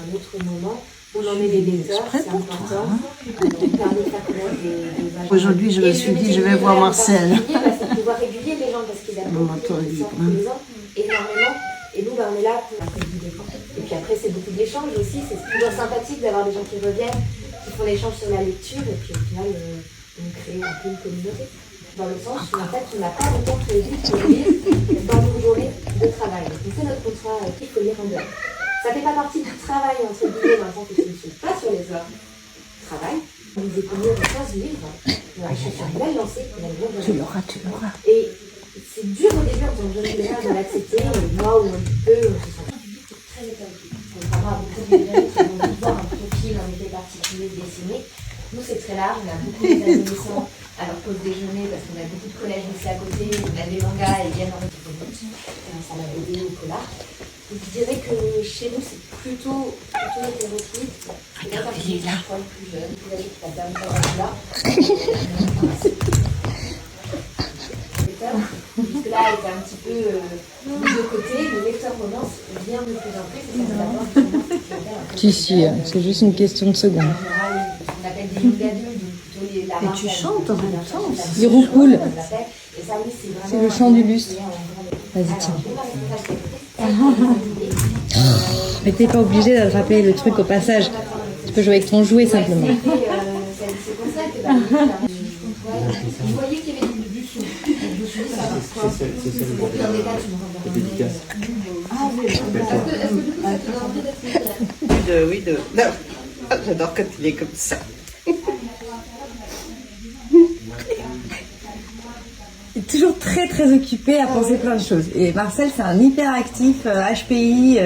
un autre moment. Où l'on est les lecteurs, c'est important. Aujourd'hui, je me suis dit, je vais voir Marcel. C'est pouvoir régulier les gens parce qu'ils apprennent tous les ans énormément. Et nous, on est là pour la prise du défense. Et puis après, c'est beaucoup d'échanges aussi. C'est toujours sympathique d'avoir des gens qui reviennent, qui font l'échange sur la lecture. Et puis au final, on crée un peu une communauté. Dans le sens où en fait, on n'a pas de temps prévu pour lire dans nos journées de travail. Donc on fait notre contrat qu'il faut lire en dehors. Ça ne fait pas partie du travail, entre guillemets, dans le sens que je ne suis pas sur les heures de travail. Nous économisons 15 livres. Je suis bien lancée. Tu l'auras. Et c'est dur au début, en tant que jeune libraire, de l'accepter. Moi, ou un petit peu, je me sens très établie. Contrairement à beaucoup de libraires qui vont voir un profil en effet particulier dessiné. Nous, c'est très large. On a beaucoup d'adolescents à leur pause déjeuner parce qu'on a beaucoup de collèges aussi à côté. On a des mangas et viennent en fait ça la BD ou polar. Donc, je dirais que chez nous, c'est plutôt hétéroclite. Regardez, il est là. Plus jeune, plus âgé qui passe là. Jusque là, elle était un petit peu mise de côté. Le lecteur romance vient de plus en plus. Si, c'est juste une question de secondes. En général, on appelle des young adultes, donc plutôt les la. Et tu chantes en même temps. Il roucoule. C'est le chant du lustre. Vas-y, tiens. Mais t'es pas obligé d'attraper le truc au passage. Tu peux jouer avec ton jouet simplement. C'est pour ça que vous voyez qu'il y avait du son. Je me suis dit, ça marche quoi. C'est dédicace. Ah oui, est-ce que du coup, ça te donne envie d'être Oui, non. J'adore quand il est comme ça. Il est toujours très très occupé à penser plein de choses. Et Marcel, c'est un hyperactif HPI.